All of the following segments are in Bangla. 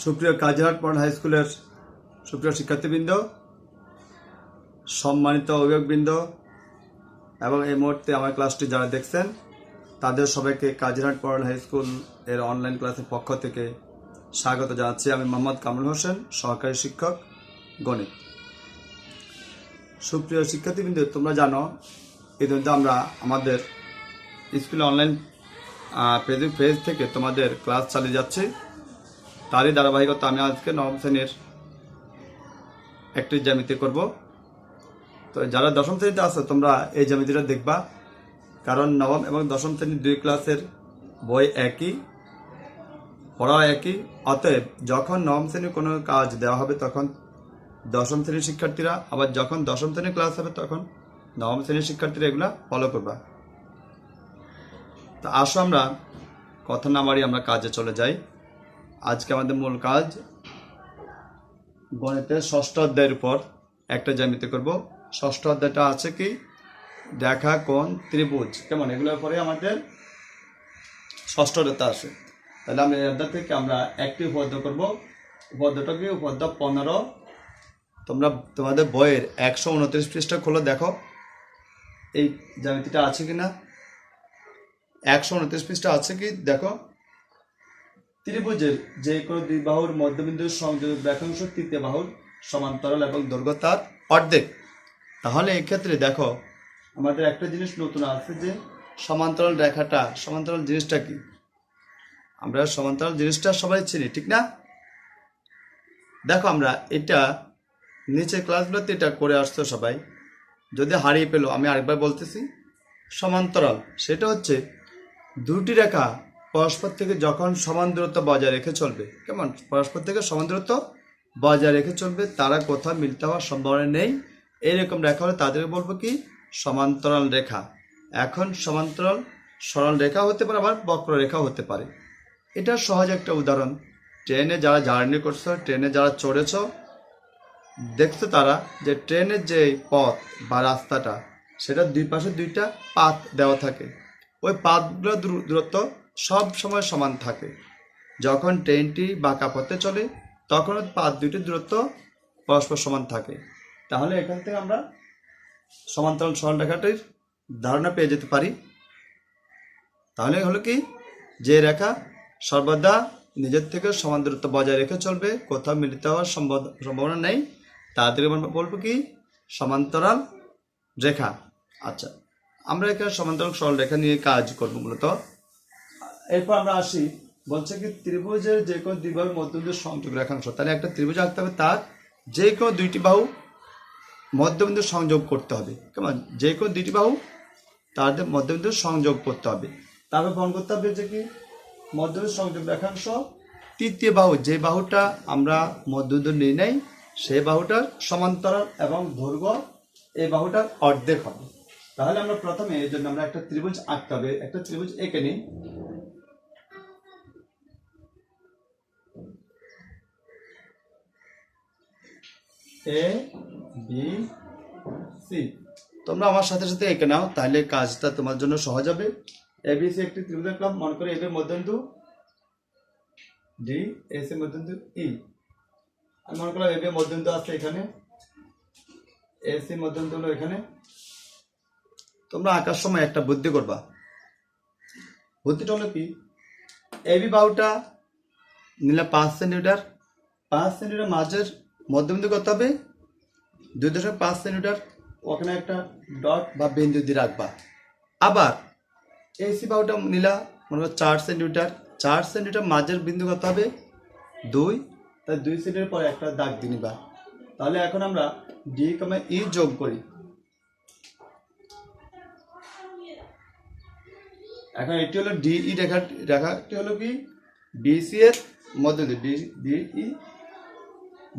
সুপ্রিয় কাজিরহাট মডেল হাই স্কুলের সুপ্রিয় শিক্ষার্থীবৃন্দ, সম্মানিত অভিভাবকবৃন্দ এবং এই মুহূর্তে আমার ক্লাসটি যারা দেখছেন তাদের সবাইকে কাজিরহাট মডেল হাই স্কুল এর অনলাইন ক্লাসের পক্ষ থেকে স্বাগত জানাচ্ছি। আমি মোহাম্মদ কামরুল হোসেন, সহকারী শিক্ষক, গণিত। সুপ্রিয় শিক্ষার্থীবৃন্দ, তোমরা জানো ইতিমধ্যে আমরা আমাদের স্কুলে অনলাইন পেজ থেকে তোমাদের ক্লাস চালিয়ে যাচ্ছি। তারই ধারাবাহিকতা আমি আজকে নবম শ্রেণীর একটি জ্যামিতি করব। তো যারা দশম শ্রেণীতে আছো তোমরা এই জ্যামিতিটা দেখবা, কারণ নবম এবং দশম শ্রেণীর দুই ক্লাসের বই একই, পড়াও একই। অতএব যখন নবম শ্রেণীর কোনো কাজ দেওয়া হবে তখন দশম শ্রেণীর শিক্ষার্থীরা, আবার যখন দশম শ্রেণীর ক্লাস হবে তখন নবম শ্রেণীর শিক্ষার্থীরা এগুলা ফলো করবা। তো আসো আমরা কথা না বাড়িয়ে আমরা কাজে চলে যাই। আজকে আমাদের মূল কাজ গণিতের ষষ্ঠ অধ্যায়ের উপর একটা জ্যামিতি করব। ষষ্ঠ অধ্যায়টা আছে কি, রেখা, কোণ, ত্রিভুজ, কেমন, এগুলোর পরে আমাদের ষষ্ঠ অধ্যায় আসে। তাহলে আমরা এই অধ্যায় থেকে আমরা একটি উপপাদ্য করব। উপপাদ্যটা কি, উপপাদ্য 15। তোমরা তোমাদের বইয়ের 129 পৃষ্ঠা খোলো, দেখো এই জ্যামিতিটা আছে কি না। 129 পৃষ্ঠা আছে কি দেখো। ত্রিভুজের যে কোনো দুই বাহুর মধ্যবিন্দুর সংযোগ রেখাংশ তৃতীয় বাহুর সমান্তরাল এবং দৈর্ঘ্য তার অর্ধেক। তাহলে এক্ষেত্রে দেখো আমাদের একটা জিনিস নতুন আছে, যে সমান্তরাল রেখাটা, সমান্তরাল জিনিসটা কি। আমরা সমান্তরাল জিনিসটা সবাই চিনি, ঠিক না? দেখো আমরা এটা নিচের ক্লাসগুলোতে এটা করে আসছো সবাই, যদি হারিয়ে পেলো আমি আরেকবার বলতেছি। সমান্তরাল সেটা হচ্ছে দুটি রেখা পরস্পর থেকে যখন সমান দূরত্ব বজায় রেখে চলবে, কেমন, পরস্পর থেকে সমান দূরত্ব বজায় রেখে চলবে, তারা কোথাও মিলতে হওয়ার সম্ভাবনা নেই, এইরকম রেখা হলে তাদেরকে বলবো কি, সমান্তরাল রেখা। এখন সমান্তরাল সরল রেখা হতে পারে, আবার বক্ররেখা হতে পারে। এটা সহজ একটা উদাহরণ। ট্রেনে যারা জার্নি করছো, ট্রেনে যারা চড়েছ, দেখছো তারা যে ট্রেনের যে পথ বা রাস্তাটা, সেটা দুই পাশে দুইটা পাত দেওয়া থাকে। ওই পাতগুলোর দূরত্ব সব সময় সমান থাকে। যখন ট্রেনটি বাঁকা পথে চলে তখন পাত দুইটির দূরত্ব পরস্পর সমান থাকে। তাহলে এখান থেকে আমরা সমান্তরাল সরল রেখাটির ধারণা পেয়ে যেতে পারি। তাহলে হলো কি, যে রেখা সর্বদা নিজের থেকে সমান দূরত্ব বজায় রেখে চলবে, কোথাও মিলিত হওয়ার সম্ভাবনা নেই, তাদেরকে আমরা বলবো কি, সমান্তরাল রেখা। আচ্ছা, আমরা এখানে সমান্তরাল সরল রেখা নিয়ে কাজ করবো মূলত। এরপর আমরা আসি, বলছে কি, ত্রিভুজের যে কোনো দুই বাহুর মধ্যবিন্দুর সংযোগ রেখাংশ। তাহলে একটা ত্রিভুজ আঁকতে হবে, তার যে কোনো দুইটি বাহু মধ্যবিন্দু সংযোগ করতে হবে, কেমন, যে কোনো দুইটি বাহু তাদের মধ্যবিন্দু সংযোগ করতে হবে। তারপর প্রমাণ করতে হবে যে কি, মধ্যবিন্দু সংযোগ রেখাংশ তৃতীয় বাহু, যে বাহুটা আমরা মধ্যবিন্দু নিই নাই, সেই বাহুটার সমান্তরাল এবং দৈর্ঘ্য এই বাহুটার অর্ধেক হবে। তাহলে আমরা প্রথমে এই জন্য আমরা একটা ত্রিভুজ আঁকতে হবে। একটা ত্রিভুজ এঁকে নিই। এ বি সি, তোমরা আমার সাথে সাথে এঁকে নাও, তাহলে কাজটা তোমার জন্য সহজ হবে। এ বি সি একটি ত্রিভুজ আঁকলাম। মনে করে এ বি মধ্যবিন্দু ডি, এ সি মধ্যবিন্দু ই। আমি মনে করলাম এ বি মধ্যবিন্দু আছে এখানে, এ সি মধ্যবিন্দু হলো এখানে। তোমরা আঁকার সময় একটা বুদ্ধি করবা। বুদ্ধিটা হলো কি, এ বি বাহুটা নিলে 5 সেন্টিমিটার, 5 সেন্টিমিটার মাঝের মধ্যবিন্দু করতে হবে 2.5 সেন্টিমিটার, ওখানে একটা ডট বা বিন্দু দিয়ে রাখবা। আবার এসি বাহুটা নিলা মনে করো 4 সেন্টিমিটার, 4 সেন্টিমিটার মাঝের বিন্দু করতে হবে 2, তাই 2 সেন্টিমিটার পরে একটা দাগ দিয়ে নিবা। তাহলে এখন আমরা ডি, ই যোগ করি। এখন এটি হলো ডিই রেখাটি হলো কি, বিসি এর মধ্যবিন্দু,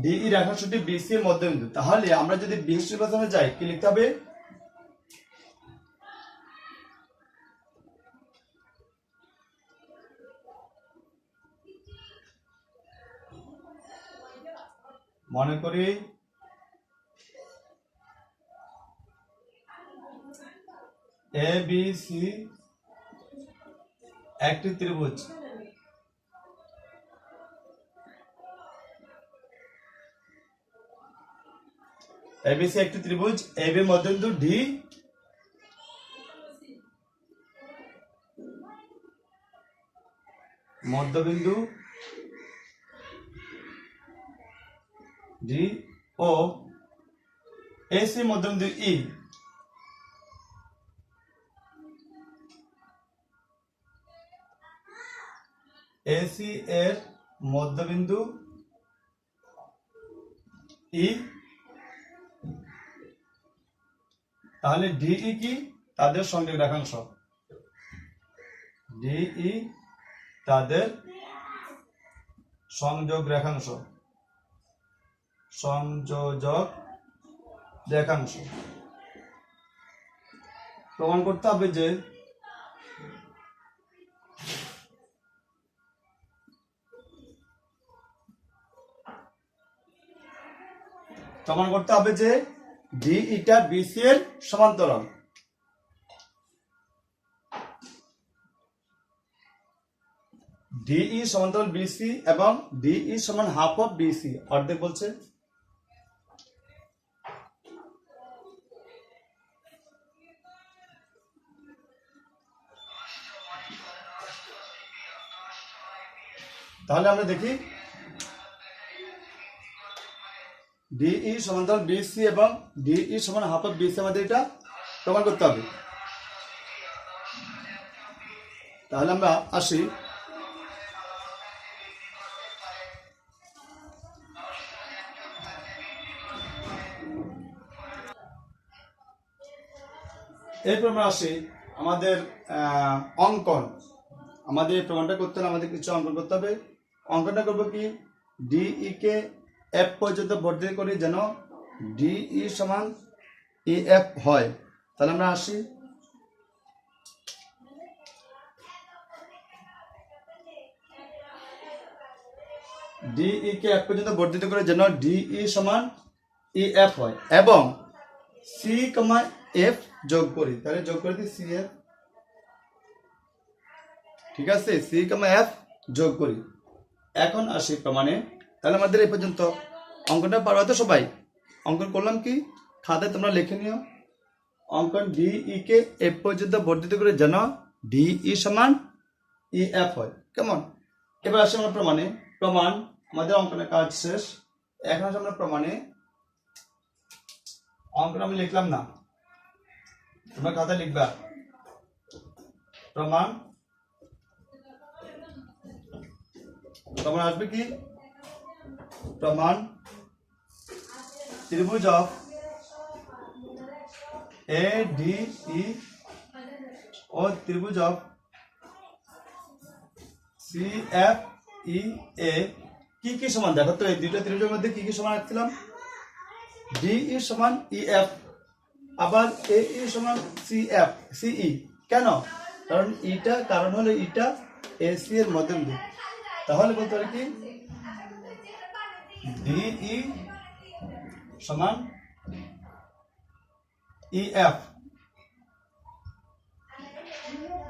ডিই রেখাংশটি বিসি এর মধ্যবিন্দু। তাহলে আমরা যদি বিসি নির্বাচনে যাই, কি লিখতে হবে, মনে করি এ বি সি একটি ত্রিভুজ, এবিসি একটি ত্রিভুজ, এবি মধ্যবিন্দু, ডি মধ্যবিন্দু, ডি ও এসি মধ্যবিন্দু ই। এসি এর মধ্যবিন্দু ই, তাহলে ডিই কি? তাদের সংযোগ রেখাংশ। ডিই তাদের সংযোগ রেখাংশ, সংযোজক রেখাংশ। প্রমাণ করতে হবে যে ডিইটা বিসি এর সমান্তরাল। ডিই সমান্তরাল বিসি এবং ডিই সমান হাফ অফ বিসি, অর্ধেক বলছে। তাহলে আমরা দেখি ডিই সমান্তরাল বিসি এবং ডিই সমান হাফ অফ বিসি, আমাদের এটা প্রমাণ করতে হবে। তাহলে আমরা আসি এরপর আমরা আসি আমাদের অঙ্কন। আমাদের এই প্রমাণটা করতে হলে আমাদের কিছু অঙ্কন করতে হবে। অঙ্কনটা করবো কি? ডিই কে এফ পর্যন্ত বর্ধিত করি যেন ডিই সমান ই এফ হয়। তাহলে আমরা আসি ডিই কে এফ পর্যন্ত বর্ধিত করে যেন ডিই সমান ই এফ হয় এবং সি কমা এফ যোগ করি। তাহলে যোগ করে দিই সি এফ, ঠিক আছে, সি কমা এফ যোগ করি। এখন আসি প্রমাণে। তাহলে আমাদের এই পর্যন্ত অঙ্কনটা পারবা তো সবাই? অঙ্কন করলাম কি? খাতায় তোমরা লিখে নিও। অঙ্কন ডিই কে এফ পর্যন্ত বর্ধিত করে যেন ডিই সমান ই এফ হয়। কেমন? এবার আসি আমরা প্রমাণে। প্রমাণ, আমাদের অঙ্কনের কাজ শেষ। এখন আসি আমরা প্রমাণে। অঙ্কন আমি লিখলাম না, তোমরা খাতায় লিখবা। প্রমাণ, প্রমাণ আসবে কি? প্রমাণ ত্রিভুজ অফ এ ডি ই ও ত্রিভুজ অফ সি এফ ই এ কি কি সমান? দেখো তো এই দুইটা ত্রিভুজের মধ্যে কি কি সমান রাখছিলাম? ডিই সমান ই এফ, আবার এ ই সমান সি এফ সিই। কেন? কারণ ইটা, কারণ হলো ইটা এসি এর মধ্যবিন্দু। তাহলে বলতে পারি কি? ডিই সমান ই এফ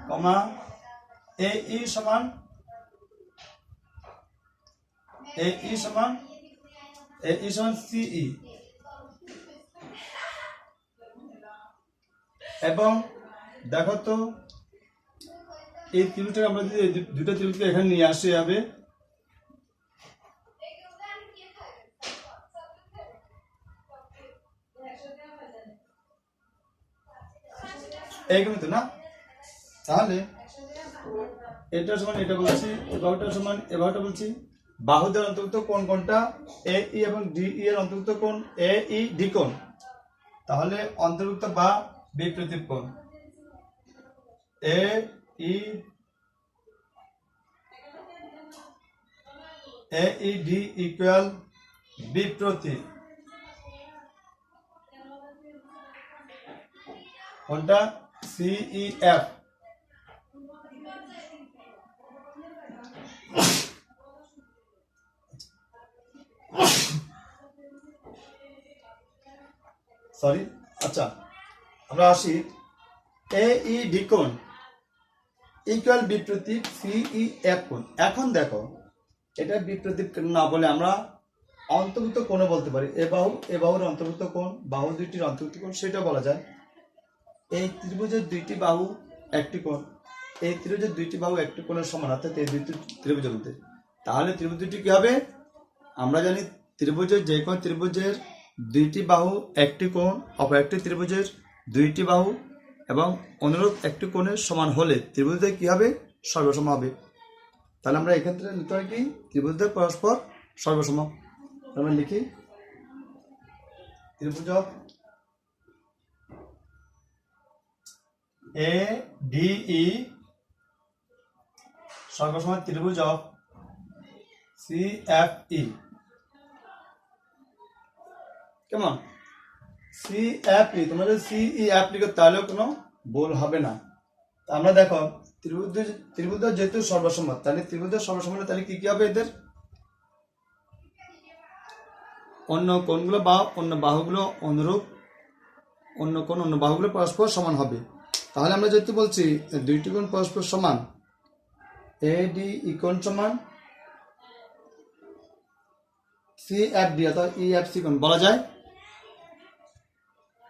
কমা এই সমান সিই এবং দেখো তো এই ত্রিভুজটাকে আমরা যদি দুটো ত্রিভুজকে এখানে নিয়ে আসতে হবে, এইরকমই তো না? তাহলে এটা সমান এটা বলছি, এবারটা সমান এবারটা বলছি। বাহুদের অন্তর্ভুক্ত কোণ কোনটা? এ ই এবং ডিই এর অন্তর্ভুক্ত কোণ এ ই ডি কোণ। তাহলে অন্তর্ভুক্ত বা বিপরীত কোণ এ ই ডি ইকুয়াল বিপরীত কোনটা? সিই এফ। সরি, আচ্ছা আমরা আসি এ ই ডি কোণ ইকুয়াল বিপরীত সিই এফ কোণ। এখন দেখো এটা বিপরীত না বলে আমরা অন্তর্ভুক্ত কোণও বলতে পারি। এ বাহুর অন্তর্ভুক্ত কোণ, বাহু দুইটির অন্তর্ভুক্ত কোণ সেটাও বলা যায়। এই ত্রিভুজের দুইটি বাহু একটি কোণ, এই ত্রিভুজের দুইটি বাহু একটি কোণের সমান, অর্থাৎ এই দুইটি ত্রিভুজের মধ্যে। তাহলে ত্রিভুজ দুটি কি হবে? আমরা জানি ত্রিভুজের যে কোনো ত্রিভুজের দুইটি বাহু একটি কোণ, অপর একটি ত্রিভুজের দুইটি বাহু এবং অনুরূপ একটি কোণের সমান হলে ত্রিভুজদ্বয় কি হবে? সর্বসম হবে। তাহলে আমরা এক্ষেত্রে লিখতে পারি কি? ত্রিভুজদ্বয় পরস্পর সর্বসম। আমরা লিখি ত্রিভুজ এ ডি ই সর্বসম ত্রিভুজ সি এফ ই। কেমন? সি এফ ই, তোমরা যদি সি ই এফ লিখো তাহলেও কোনো ভুল হবে না। আমরা দেখো ত্রিভুজ যেহেতু সর্বসম, তাহলে ত্রিভুজ সর্বসম হলে তাহলে কি কি হবে? এদের অন্য কোণগুলো বা অন্য বাহুগুলো অনুরূপ, অন্য কোণ অন্য বাহুগুলো পরস্পর সমান হবে। তাহলে আমরা যেহেতু বলছি দুইটি কোণ পরস্পর সমান, এ ডি ই কোণ সমান সি এফ ডি অর্থাৎ ই এফ সি কোণ বলা যায়।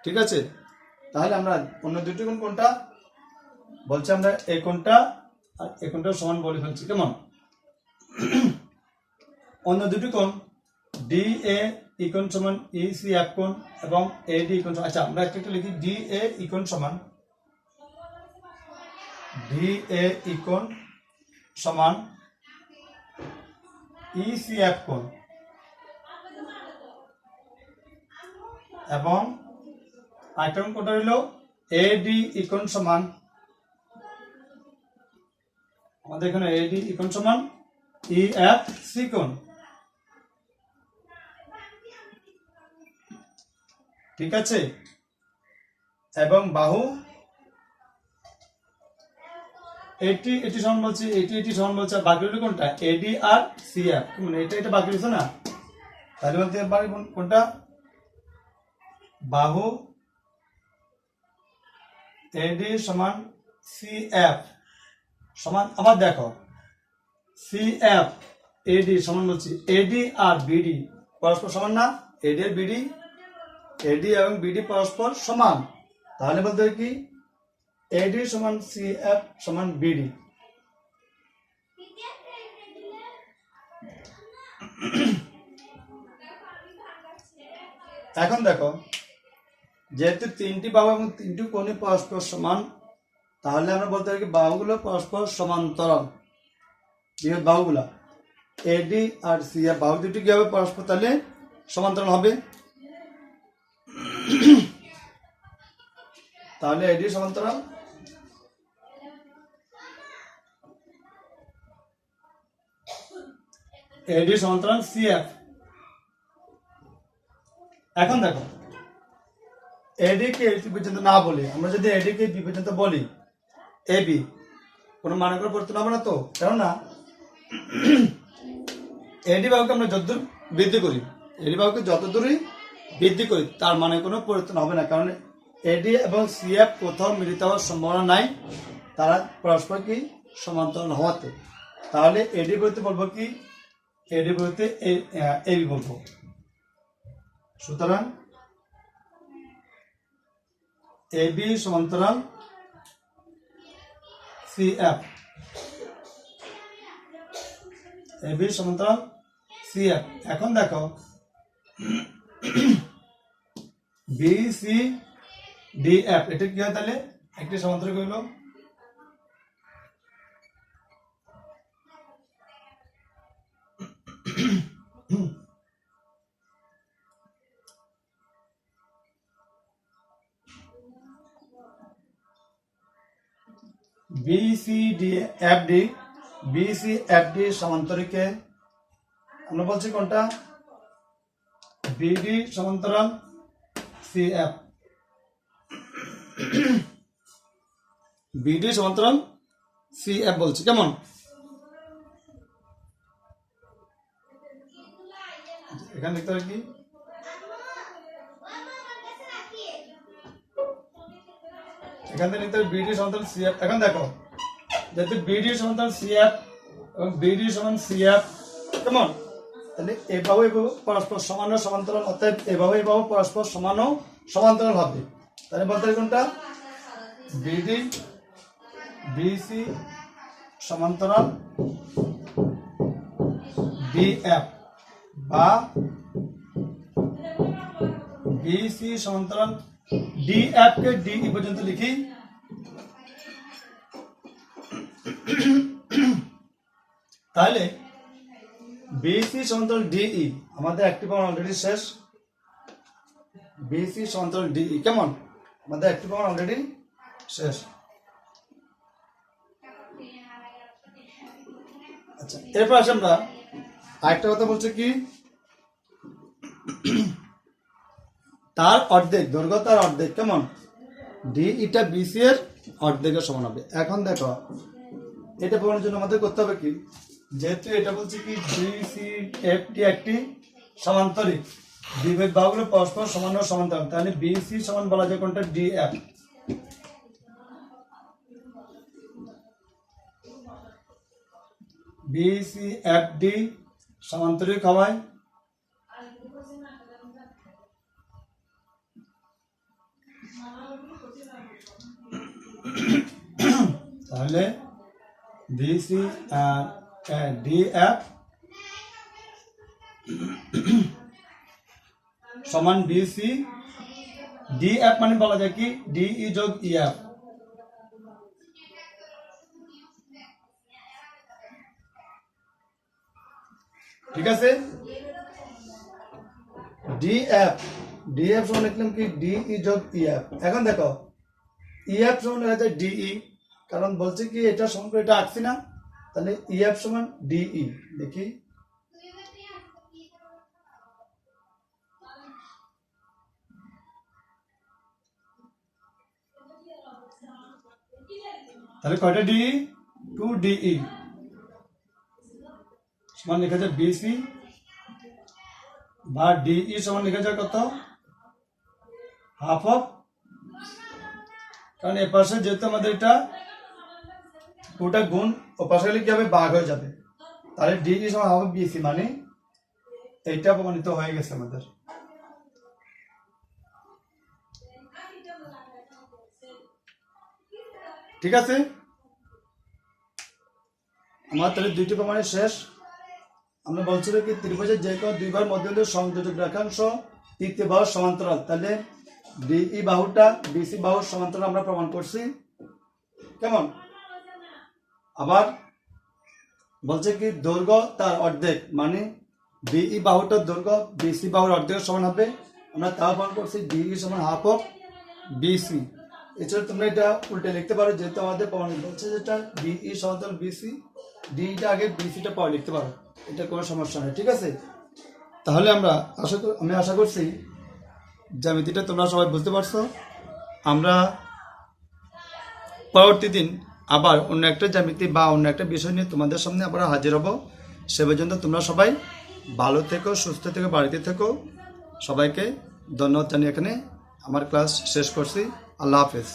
ঠিক আছে, তাহলে আমরা অন্য দুটি কোণ কোনটা বলছি? আমরা এই কোণটা আর এই কোণটা সমান বলে ফেলছি। কেমন? অন্য দুটি কোণ ডি এ ই কোণ সমান ই সি এফ কোণ এবং এ ডি ই কোণ। আচ্ছা, আমরা একটা লিখি ডি এ ই কোণ সমান ডি এ ই কোণ সমান ই সি এফ কোণ এবং আরেকটা কোণটা হইল এ ডি ই কোণ সমান, আমাদের এখানে এ ডি ই কোণ সমান ই এফ সি কোণ। ঠিক আছে, এবং বাহু এটি সমান বলছি, এটি সমান বলছে, আর বাকি রইল কোনটা? এডি আর সি এফ। মানে এটা বাকি রয়েছে না, তাহলে বলতে পারি কোনটা? বাহু এডি সমান সি এফ সমান, আবার দেখো সি এফ এডি সমান বলছি এডি আর বিডি পরস্পর সমান না? এডি আর বিডি, এডি এবং বিডি পরস্পর সমান। তাহলে বলতে হবে কি? এডি সমান সি এফ সমান বিডি। এখন দেখো, যেহেতু তিনটি বাহু এবং তিনটি কোণে পরস্পর সমান, তাহলে আমরা বলতে পারি বাহুগুলো পরস্পর সমান্তরাল। বৃহৎ বাহুগুলা এডি আর সি এফ বাহু দুটি কি হবে? পরস্পর তাহলে সমান্তরাল হবে। তাহলে এডি সমান্তরাল এডি সমান্তরাল সি এফ। এখন দেখো, এডি কে এই পর্যন্ত না বলে আমরা যদি এডি কে বি পর্যন্ত বলি, এ বি কোনো মানে করে পরিবর্তন হবে না তো? কেননা এডি বাহুকে আমরা যতদূর বৃদ্ধি করি, এডি বাহুকে যতদূরই বৃদ্ধি করি তার মানে কোনো পরিবর্তন হবে না, কারণ এডি এবং সি এফ কোথাও মিলিত হওয়ার সম্ভাবনা নাই, তারা পরস্পর কি? সমান্তরাল হওয়াতে। তাহলে এডি বলতে বলবো কি? এডি বলতে এ বি বলবো। সুতরাং এ বি সমান্তরাল সি এফ, এ বি সমান্তরাল সি এফ। এখন দেখো বি সি ডি এফ, এটা কি হয়? তাহলে একটি সমান্তরাল হইল B C D F D, B C F D সমান্তরিকে আমরা বলছি কোনটা? বিডি সমান্তরাল সি এফ, বিডি সমান্তরাল সি এফ বলছি। কেমন? এখানে লিখতে হবে কি? এখান থেকে লিখতে হবে বিডি সমান্তরাল সি এফ। এখন দেখো, যেহেতু বিডি সমান্তরাল সি এফ এবং বিডি সমান সি এফ, কেমন? তাহলে এ বাহু পরস্পর সমান ও সমান্তরাল, অর্থাৎ এ বাহু পরস্পর সমান ও সমান্তরাল হবে। তাহলে বলতে হবে কোনটা? বিডি বিসি সমান্তরাল ডিএফ বা বিসি সমান্তরাল ডিএফ কে ডিই পর্যন্ত লিখি। তাহলে বিসি সমান্তরাল ডিই আমাদের একটি প্রমাণ অলরেডি শেষ। বিসি সমান্তরাল ডিই কেমন? আমাদের একটি প্রমাণ অলরেডি শেষ। আচ্ছা, এরপর আসে আমরা আরেকটা কথা বলছি কি, তার অর্ধেক দৈর্ঘ্য, তার অর্ধেক কেমন? ডিইটা বিসি এর অর্ধেকের সমান হবে। এখন দেখো এটা প্রমাণের জন্য আমাদের করতে হবে কি, যেহেতু এটা বলছে কি বিসি এফটি একটি সমান্তরিক, দ্বিভেদ বাহুগুলো পরস্পর সমান ও সমান্তরাল, তাহলে বিসি সমান বলা যায় কোনটা? ডিএফ। বিসি এফডি সমান্তরিক হওয়ায় তাহলে বিসি ডিএফ সমান বিসি ডিএফ মানে বলা যায় কি ডিই যোগ ইএফ। ঠিক আছে, ডিএফ ডিএফ সমান লিখলাম কি ডিই যোগ ইএফ। এখন দেখো ইএফ সমান লেখা যায় ডিই, কারণ বলছে কি এটা সমান করে এটা আঁকছি না, তাহলে ইএফ সমান ডিই দেখি। তাহলে কয়টা ডিই? 2 ডিই সমান লেখা যায় বিসি বা ডিই সমান লেখা যায় কত? হাফ অফ, কারণ এ পাশে যেহেতু আমাদের এটা পুরোটা গুণ, ও পাশে গেলে কি হবে? ভাগ হয়ে যাবে। তাহলে ডিই সমান হাফ অফ বিসি, মানে এইটা প্রমাণিত হয়ে গেছে আমাদের। ঠিক আছে, আমার তাহলে দুইটি প্রমাণের শেষ। আমরা বলছিলাম কি ত্রিভুজের যে কোনো দুই বাহুর মধ্যে সংযোজক রেখাংশ তৃতীয় বাহুর সমান্তরাল, তাহলে ডিই বাহুটা বিসি বাহুর সমান্তরাল আমরা প্রমাণ করছি। কেমন? আবার বলছে কি দৈর্ঘ্য তার অর্ধেক, মানে ডিই বাহুটার দৈর্ঘ্য বিসি বাহুর অর্ধেক সমান হবে, আমরা তাও প্রমাণ করছি ডিই সমান হাফ অফ বিসি। এছাড়া তোমরা এটা উল্টে লিখতে পারো, যেহেতু আমাদের প্রমাণ বলছে যেটা ডিই সমান্তরাল বিসি, ডিইটা আগে বিসিটা পরে লিখতে পারো, এটা কোনো সমস্যা নেই। ঠিক আছে, তাহলে আমি আশা করছি জ্যামিতিটা তোমরা সবাই বুঝতে পারছো। আমরা পরবর্তী দিন আবার অন্য একটা জ্যামিতি বা অন্য একটা বিষয় নিয়ে তোমাদের সামনে আবার হাজির হব। সে পর্যন্ত তোমরা সবাই ভালো থেকো, সুস্থ থেকো, বাড়িতে থেকো। সবাইকে ধন্যবাদ জানিয়ে এখানে আমার ক্লাস শেষ করছি। আল্লাহ হাফেজ।